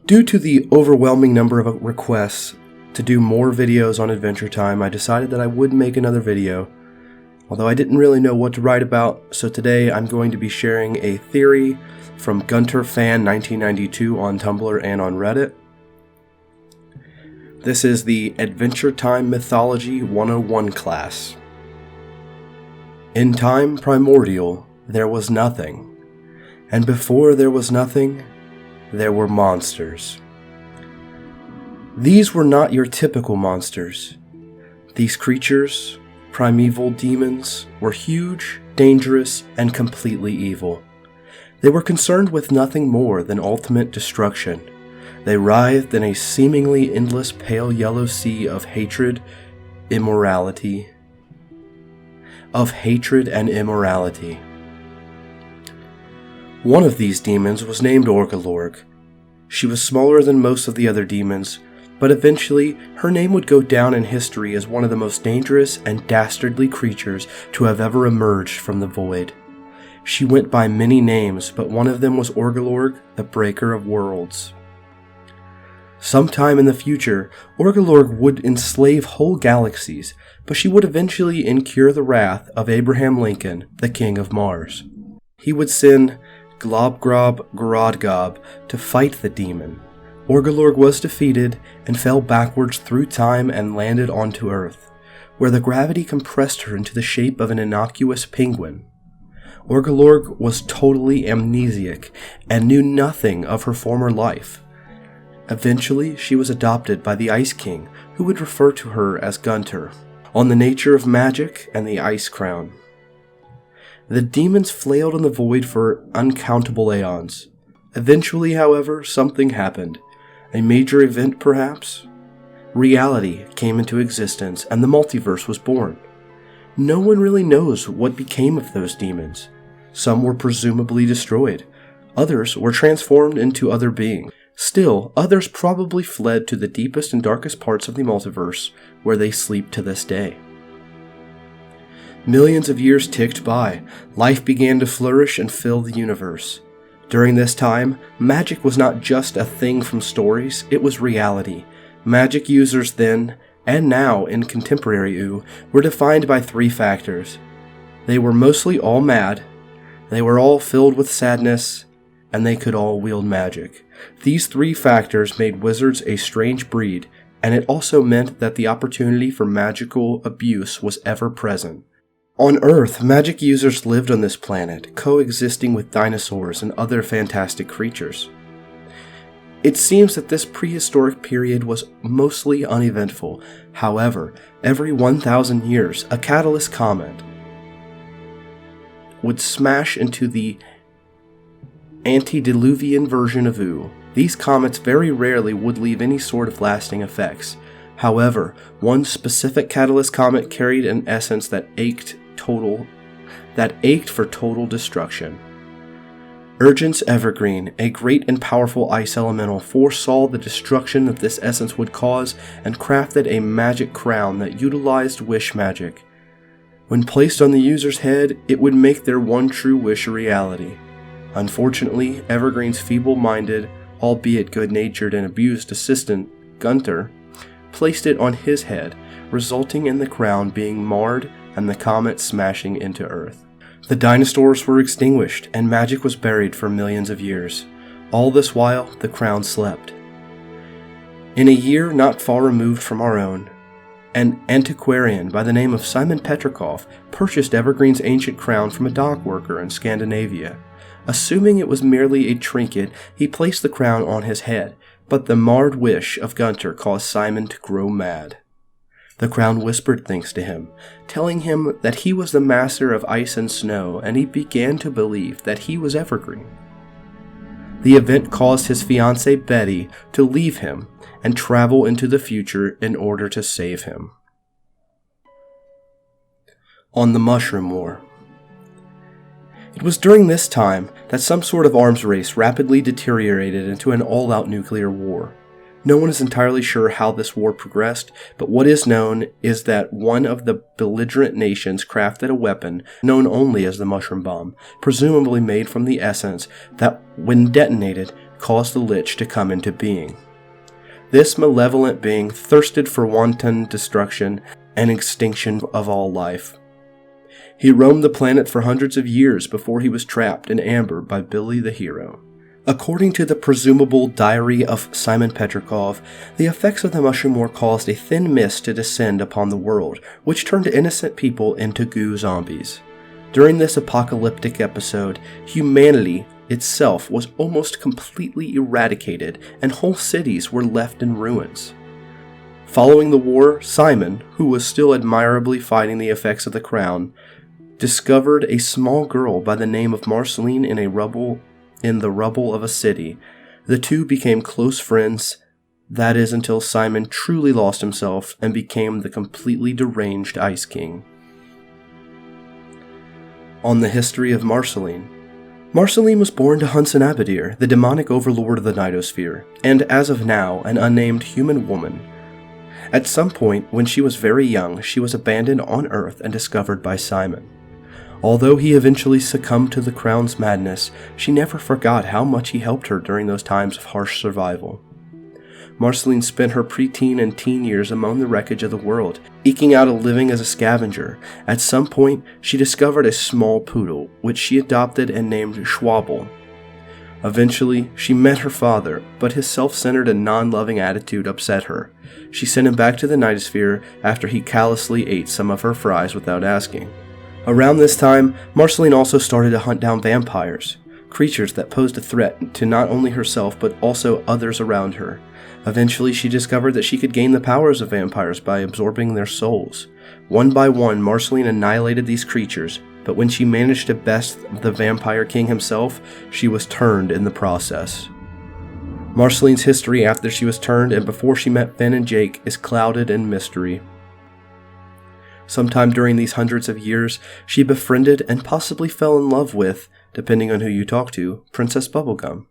Due to the overwhelming number of requests to do more videos on Adventure Time, I decided that I would make another video, although I didn't really know what to write about, so today I'm going to be sharing a theory from Gunter Fan 1992 on Tumblr and on Reddit. This is the Adventure Time Mythology 101 class. In time primordial, there was nothing, and before there was nothing, there were monsters. These were not your typical monsters. These creatures, primeval demons, were huge, dangerous, and completely evil. They were concerned with nothing more than ultimate destruction. They writhed in a seemingly endless pale yellow sea of hatred, immorality. One of these demons was named Orgalorg. She was smaller than most of the other demons, but eventually her name would go down in history as one of the most dangerous and dastardly creatures to have ever emerged from the void. She went by many names, but one of them was Orgalorg, the Breaker of Worlds. Sometime in the future, Orgalorg would enslave whole galaxies, but she would eventually incur the wrath of Abraham Lincoln, the King of Mars. He would send Globgrob to fight the demon. Orgalorg was defeated and fell backwards through time and landed onto Earth, where the gravity compressed her into the shape of an innocuous penguin. Orgalorg was totally amnesiac and knew nothing of her former life. Eventually, she was adopted by the Ice King, who would refer to her as Gunter, on the nature of magic and the Ice Crown. The demons flailed in the void for uncountable aeons. Eventually, however, something happened. A major event, perhaps? Reality came into existence, and the multiverse was born. No one really knows what became of those demons. Some were presumably destroyed. Others were transformed into other beings. Still, others probably fled to the deepest and darkest parts of the multiverse, where they sleep to this day. Millions of years ticked by. Life began to flourish and fill the universe. During this time, magic was not just a thing from stories, it was reality. Magic users then, and now in contemporary Ooo, were defined by three factors. They were mostly all mad, they were all filled with sadness, and they could all wield magic. These three factors made wizards a strange breed, and it also meant that the opportunity for magical abuse was ever present. On Earth, magic users lived on this planet, coexisting with dinosaurs and other fantastic creatures. It seems that this prehistoric period was mostly uneventful. However, every 1,000 years, a catalyst comet would smash into the antediluvian version of Ooo. These comets very rarely would leave any sort of lasting effects. However, one specific catalyst comet carried an essence that ached for total destruction. Urgence Evergreen, a great and powerful ice elemental, foresaw the destruction that this essence would cause and crafted a magic crown that utilized wish magic. When placed on the user's head, it would make their one true wish a reality. Unfortunately, Evergreen's feeble-minded, albeit good-natured and abused assistant, Gunter, placed it on his head, resulting in the crown being marred and the comet smashing into Earth. The dinosaurs were extinguished, and magic was buried for millions of years. All this while, the crown slept. In a year not far removed from our own, an antiquarian by the name of Simon Petrikov purchased Evergreen's ancient crown from a dock worker in Scandinavia. Assuming it was merely a trinket, he placed the crown on his head, but the marred wish of Gunter caused Simon to grow mad. The crown whispered things to him, telling him that he was the master of ice and snow, and he began to believe that he was Evergreen. The event caused his fiancée Betty to leave him and travel into the future in order to save him. On the Mushroom War. It was during this time that some sort of arms race rapidly deteriorated into an all-out nuclear war. No one is entirely sure how this war progressed, but what is known is that one of the belligerent nations crafted a weapon known only as the mushroom bomb, presumably made from the essence that, when detonated, caused the Lich to come into being. This malevolent being thirsted for wanton destruction and extinction of all life. He roamed the planet for hundreds of years before he was trapped in amber by Billy the Hero. According to the presumable diary of Simon Petrikov, the effects of the mushroom war caused a thin mist to descend upon the world, which turned innocent people into goo zombies. During this apocalyptic episode, humanity itself was almost completely eradicated, and whole cities were left in ruins. Following the war, Simon, who was still admirably fighting the effects of the crown, discovered a small girl by the name of Marceline in the rubble of a city. The two became close friends, that is until Simon truly lost himself and became the completely deranged Ice King. On the history of Marceline. Marceline was born to Hunson Abadir, the demonic overlord of the Nightosphere, and as of now, an unnamed human woman. At some point, when she was very young, she was abandoned on Earth and discovered by Simon. Although he eventually succumbed to the crown's madness, she never forgot how much he helped her during those times of harsh survival. Marceline spent her preteen and teen years among the wreckage of the world, eking out a living as a scavenger. At some point, she discovered a small poodle, which she adopted and named Schwabble. Eventually, she met her father, but his self-centered and non-loving attitude upset her. She sent him back to the Nightosphere after he callously ate some of her fries without asking. Around this time, Marceline also started to hunt down vampires, creatures that posed a threat to not only herself but also others around her. Eventually, she discovered that she could gain the powers of vampires by absorbing their souls. One by one, Marceline annihilated these creatures, but when she managed to best the Vampire King himself, she was turned in the process. Marceline's history after she was turned and before she met Finn and Jake is clouded in mystery. Sometime during these hundreds of years, she befriended and possibly fell in love with, depending on who you talk to, Princess Bubblegum.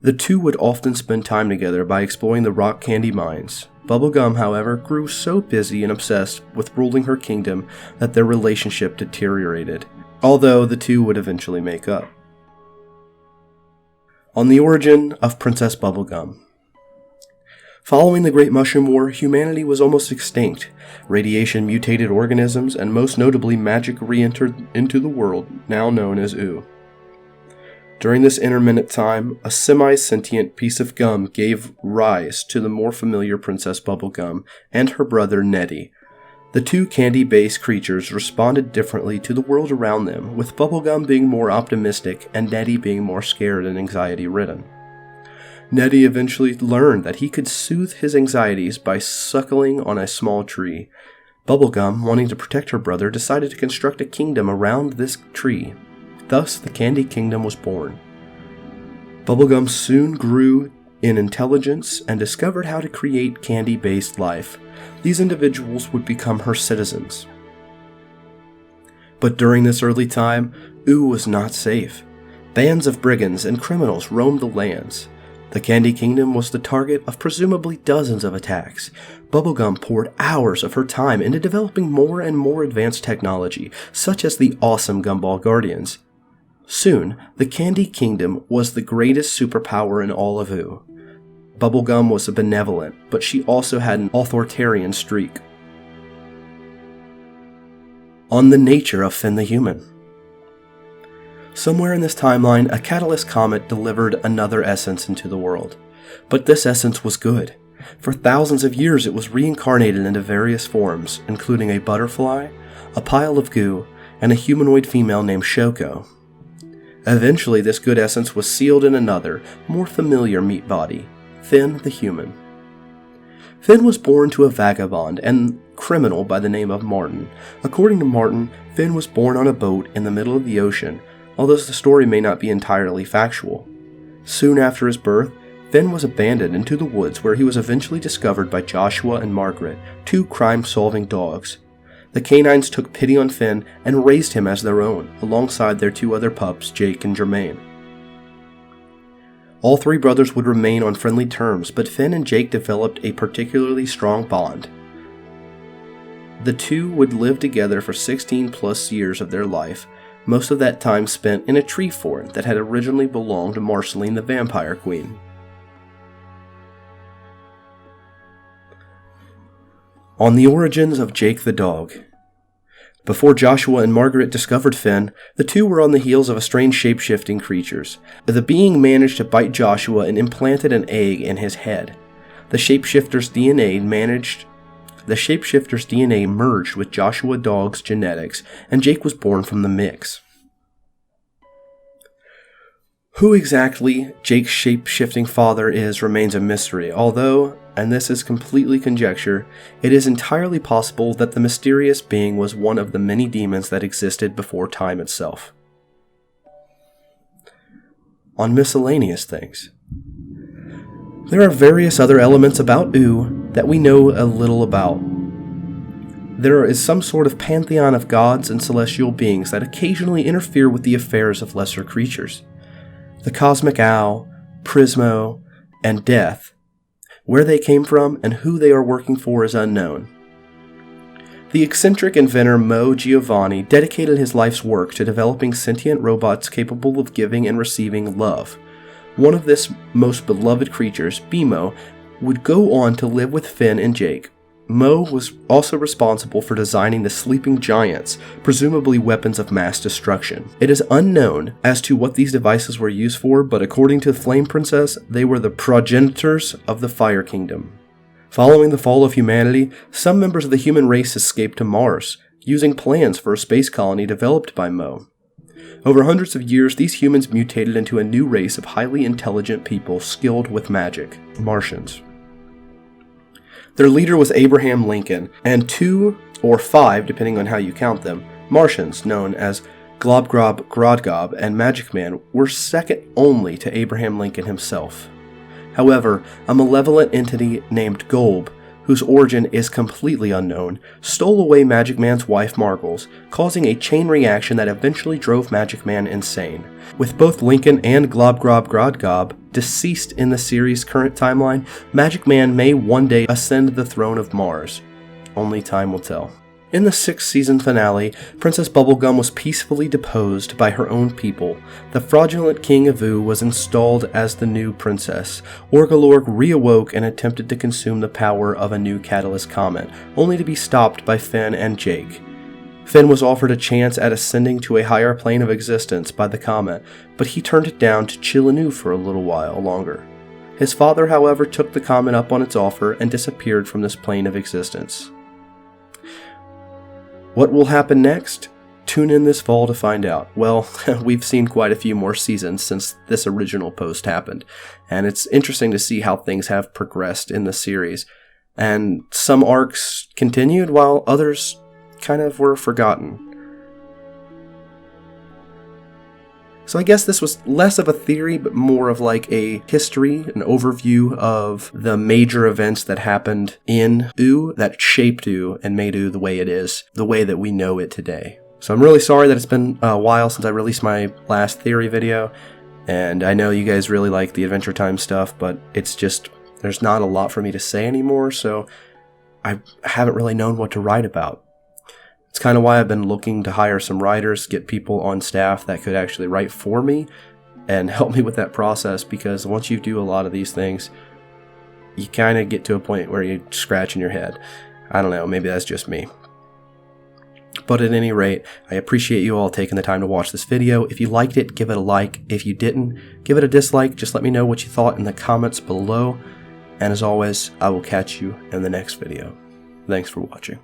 The two would often spend time together by exploring the rock candy mines. Bubblegum, however, grew so busy and obsessed with ruling her kingdom that their relationship deteriorated, although the two would eventually make up. On the origin of Princess Bubblegum. Following the Great Mushroom War, humanity was almost extinct. Radiation mutated organisms, and most notably magic re-entered into the world, now known as Ooo. During this intermittent time, a semi-sentient piece of gum gave rise to the more familiar Princess Bubblegum and her brother Nettie. The two candy-based creatures responded differently to the world around them, with Bubblegum being more optimistic and Nettie being more scared and anxiety-ridden. Nettie eventually learned that he could soothe his anxieties by suckling on a small tree. Bubblegum, wanting to protect her brother, decided to construct a kingdom around this tree. Thus, the Candy Kingdom was born. Bubblegum soon grew in intelligence and discovered how to create candy-based life. These individuals would become her citizens. But during this early time, Ooo was not safe. Bands of brigands and criminals roamed the lands. The Candy Kingdom was the target of presumably dozens of attacks. Bubblegum poured hours of her time into developing more and more advanced technology, such as the awesome Gumball Guardians. Soon, the Candy Kingdom was the greatest superpower in all of Ooo. Bubblegum was benevolent, but she also had an authoritarian streak. On the nature of Finn the Human. Somewhere in this timeline, a catalyst comet delivered another essence into the world. But this essence was good. For thousands of years it was reincarnated into various forms, including a butterfly, a pile of goo, and a humanoid female named Shoko. Eventually this good essence was sealed in another, more familiar meat body, Finn the Human. Finn was born to a vagabond and criminal by the name of Martin. According to Martin, Finn was born on a boat in the middle of the ocean, although the story may not be entirely factual. Soon after his birth, Finn was abandoned into the woods where he was eventually discovered by Joshua and Margaret, two crime-solving dogs. The canines took pity on Finn and raised him as their own, alongside their two other pups, Jake and Jermaine. All three brothers would remain on friendly terms, but Finn and Jake developed a particularly strong bond. The two would live together for 16 plus years of their life, most of that time spent in a tree fort that had originally belonged to Marceline the Vampire Queen. On the origins of Jake the dog. Before Joshua and Margaret discovered Finn, the two were on the heels of a strange shape-shifting creatures. The being managed to bite Joshua and implanted an egg in his head. The shapeshifter's DNA merged with Joshua Dog's genetics, and Jake was born from the mix. Who exactly Jake's shape-shifting father is remains a mystery, although, and this is completely conjecture, it is entirely possible that the mysterious being was one of the many demons that existed before time itself. On miscellaneous things. There are various other elements about Ooo that we know a little about. There is some sort of pantheon of gods and celestial beings that occasionally interfere with the affairs of lesser creatures. The Cosmic Owl, Prismo, and Death. Where they came from and who they are working for is unknown. The eccentric inventor Mo Giovanni dedicated his life's work to developing sentient robots capable of giving and receiving love. One of this most beloved creatures, Bimo, would go on to live with Finn and Jake. Mo was also responsible for designing the sleeping giants, presumably weapons of mass destruction. It is unknown as to what these devices were used for, but according to the Flame Princess, they were the progenitors of the Fire Kingdom. Following the fall of humanity, some members of the human race escaped to Mars, using plans for a space colony developed by Mo. Over hundreds of years, these humans mutated into a new race of highly intelligent people skilled with magic, Martians. Their leader was Abraham Lincoln, and 2 or 5, depending on how you count them, Martians known as Globgrob Grodgob and Magic Man were second only to Abraham Lincoln himself. However, a malevolent entity named Golb, whose origin is completely unknown, stole away Magic Man's wife Margles, causing a chain reaction that eventually drove Magic Man insane. With both Lincoln and Globgrob Grodgob deceased in the series' current timeline, Magic Man may one day ascend the throne of Mars. Only time will tell. In the 6th season finale, Princess Bubblegum was peacefully deposed by her own people. The fraudulent King of Ooo was installed as the new princess. Orgalorg reawoke and attempted to consume the power of a new catalyst comet, only to be stopped by Finn and Jake. Finn was offered a chance at ascending to a higher plane of existence by the comet, but he turned it down to chill in Ooo for a little while longer. His father, however, took the comet up on its offer and disappeared from this plane of existence. What will happen next? Tune in this fall to find out. Well, we've seen quite a few more seasons since this original post happened, and it's interesting to see how things have progressed in the series. And some arcs continued while others kind of were forgotten. So I guess this was less of a theory, but more of like a history, an overview of the major events that happened in Ooo that shaped Ooo and made Ooo the way it is, the way that we know it today. So I'm really sorry that it's been a while since I released my last theory video, and I know you guys really like the Adventure Time stuff, but it's just, there's not a lot for me to say anymore, so I haven't really known what to write about. It's kind of why I've been looking to hire some writers, get people on staff that could actually write for me and help me with that process, because once you do a lot of these things, you kind of get to a point where you're scratching your head. I don't know, maybe that's just me. But at any rate, I appreciate you all taking the time to watch this video. If you liked it, give it a like. If you didn't, give it a dislike. Just let me know what you thought in the comments below. And as always, I will catch you in the next video. Thanks for watching.